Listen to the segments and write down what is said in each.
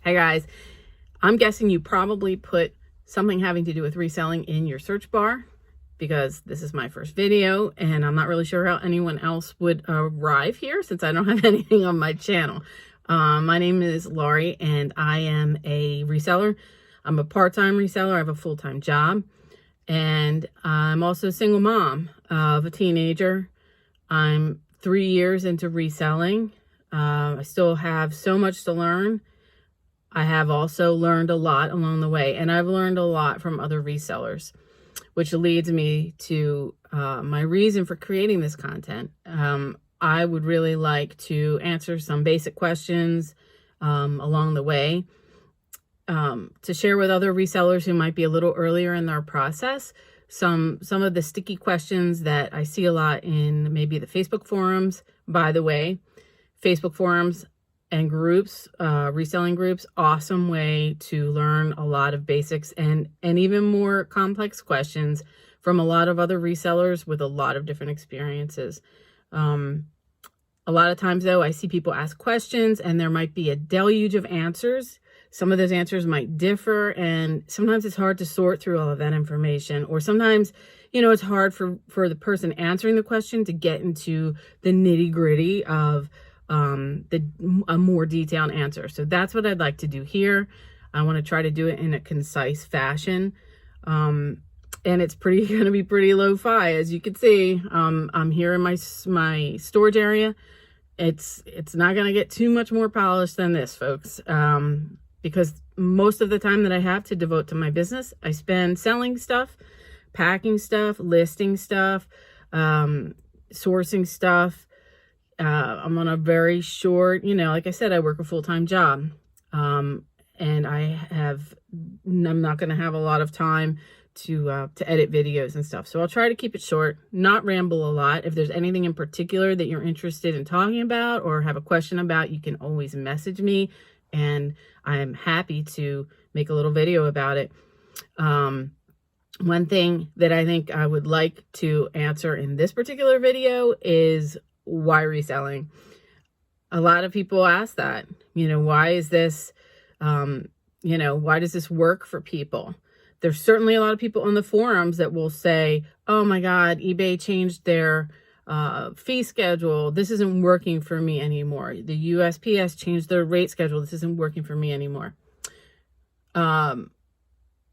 Hey guys, I'm guessing you probably put something having to do with reselling in your search bar because this is my first video and I'm not really sure how anyone else would arrive here since I don't have anything on my channel. My name is Laurie and I am a reseller. I'm a part-time reseller. I have a full-time job and I'm also a single mom of a teenager. I'm 3 years into reselling. I still have so much to learn. I have also learned a lot along the way, and I've learned a lot from other resellers, which leads me to my reason for creating this content. I would really like to answer some basic questions along the way to share with other resellers who might be a little earlier in their process. Some of the sticky questions that I see a lot in maybe the Facebook forums. By the way, Facebook forums and groups, reselling groups, awesome way to learn a lot of basics and even more complex questions from a lot of other resellers with a lot of different experiences. A lot of times though, I see people ask questions and there might be a deluge of answers. Some of those answers might differ, and sometimes it's hard to sort through all of that information, or sometimes, you know, it's hard for the person answering the question to get into the nitty-gritty of a more detailed answer. So that's what I'd like to do here. I want to try to do it in a concise fashion. And it's going to be pretty lo-fi, as you can see. I'm here in my storage area. It's not going to get too much more polished than this, folks. Because most of the time that I have to devote to my business, I spend selling stuff, packing stuff, listing stuff, sourcing stuff. I'm on a very short, like I said, I work a full-time job. And I'm not going to have a lot of time to edit videos and stuff. So I'll try to keep it short, not ramble a lot. If there's anything in particular that you're interested in talking about or have a question about, you can always message me and I am happy to make a little video about it. One thing that I think I would like to answer in this particular video is why reselling? A lot of people ask that, why is this, why does this work for people? There's certainly a lot of people on the forums that will say, oh my God, eBay changed their fee schedule. This isn't working for me anymore. The USPS changed their rate schedule. This isn't working for me anymore.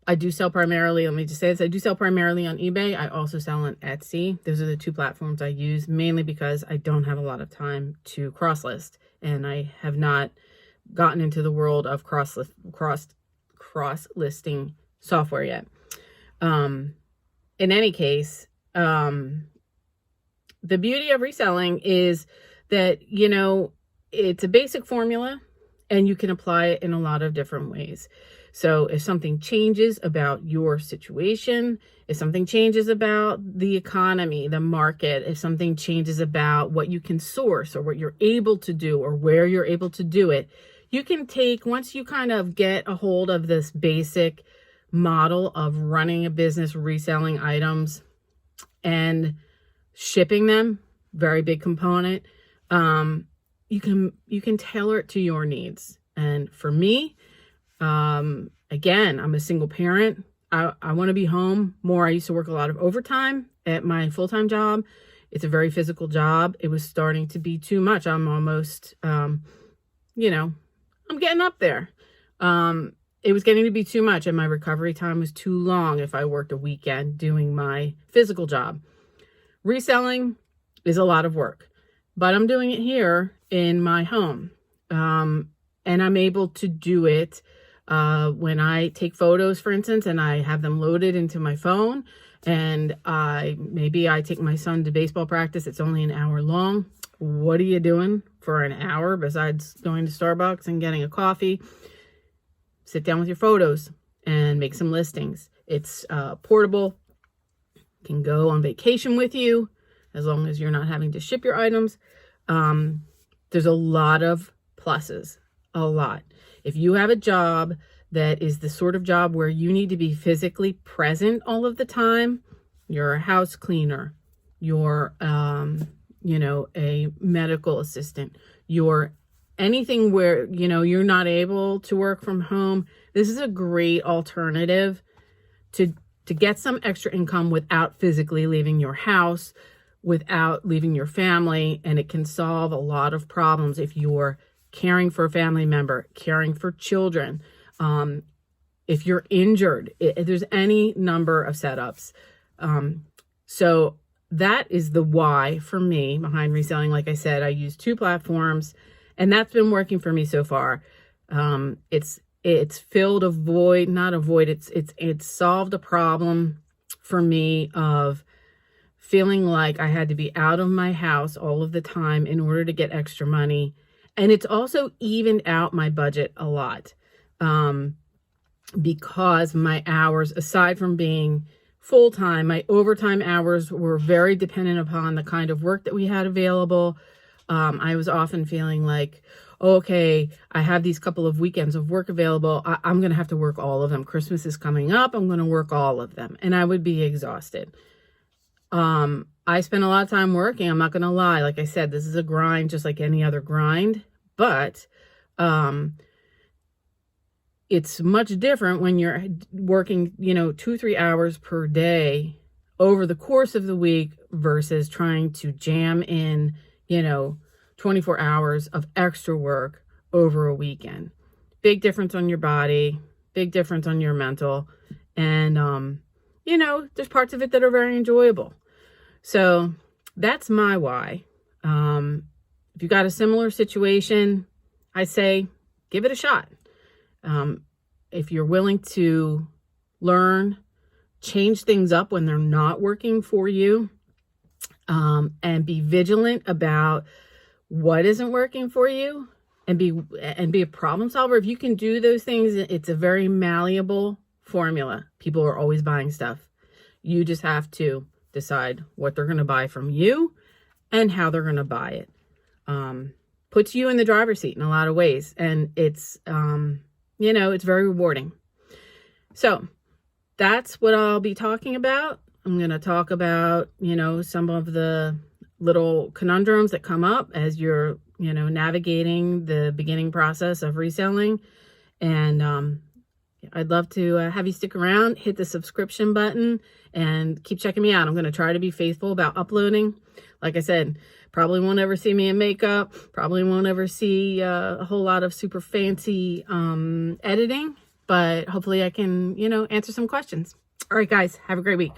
I do sell primarily, let me just say this, I do sell primarily on eBay. I also sell on Etsy. Those are the two platforms I use, mainly because I don't have a lot of time to cross-list, and I have not gotten into the world of cross-listing software yet. In any case, the beauty of reselling is that, it's a basic formula and you can apply it in a lot of different ways. So if something changes about your situation, if something changes about the economy, the market, if something changes about what you can source or what you're able to do or where you're able to do it, you can take, once you kind of get a hold of this basic model of running a business, reselling items and shipping them, very big component, you can tailor it to your needs. And for me, again, I'm a single parent. I want to be home more. I used to work a lot of overtime at my full-time job. It's a very physical job. It was starting to be too much. I'm almost, I'm getting up there. It was getting to be too much and my recovery time was too long if I worked a weekend doing my physical job. Reselling is a lot of work, but I'm doing it here in my home. And I'm able to do it when I take photos, for instance, and I have them loaded into my phone, and maybe I take my son to baseball practice. It's only an hour long. What are you doing for an hour besides going to Starbucks and getting a coffee? Sit down with your photos and make some listings. It's portable. Can go on vacation with you as long as you're not having to ship your items. There's a lot of pluses, a lot. If you have a job that is the sort of job where you need to be physically present all of the time, you're a house cleaner, you're, a medical assistant, you're anything where, you know, you're not able to work from home, this is a great alternative to get some extra income without physically leaving your house, without leaving your family. And it can solve a lot of problems if you're caring for a family member, caring for children, if you're injured, if there's any number of setups. So that is the why for me behind reselling. Like I said, I use 2 platforms, and that's been working for me so far. It's filled a void, not a void. It's solved a problem for me of feeling like I had to be out of my house all of the time in order to get extra money. And it's also evened out my budget a lot. Because my hours, aside from being full-time, my overtime hours were very dependent upon the kind of work that we had available. I was often feeling like, okay, I have these couple of weekends of work available. I'm going to have to work all of them. Christmas is coming up. I'm going to work all of them. And I would be exhausted. I spent a lot of time working. I'm not going to lie. Like I said, this is a grind just like any other grind. But it's much different when you're working, 2-3 hours per day over the course of the week versus trying to jam in, 24 hours of extra work over a weekend. Big difference on your body, big difference on your mental. And, there's parts of it that are very enjoyable. So that's my why. If you got a similar situation, I say, give it a shot. If you're willing to learn, change things up when they're not working for you, and be vigilant about what isn't working for you, and be a problem solver. If you can do those things, it's a very malleable formula. People are always buying stuff. You just have to decide what they're going to buy from you and how they're going to buy it. Puts you in the driver's seat in a lot of ways. And it's, it's very rewarding. So that's what I'll be talking about. I'm going to talk about, some of the little conundrums that come up as you're, navigating the beginning process of reselling. And I'd love to have you stick around, hit the subscription button, and keep checking me out. I'm going to try to be faithful about uploading. Like I said, probably won't ever see me in makeup. Probably won't ever see a whole lot of super fancy editing. But hopefully I can, answer some questions. All right, guys, have a great week.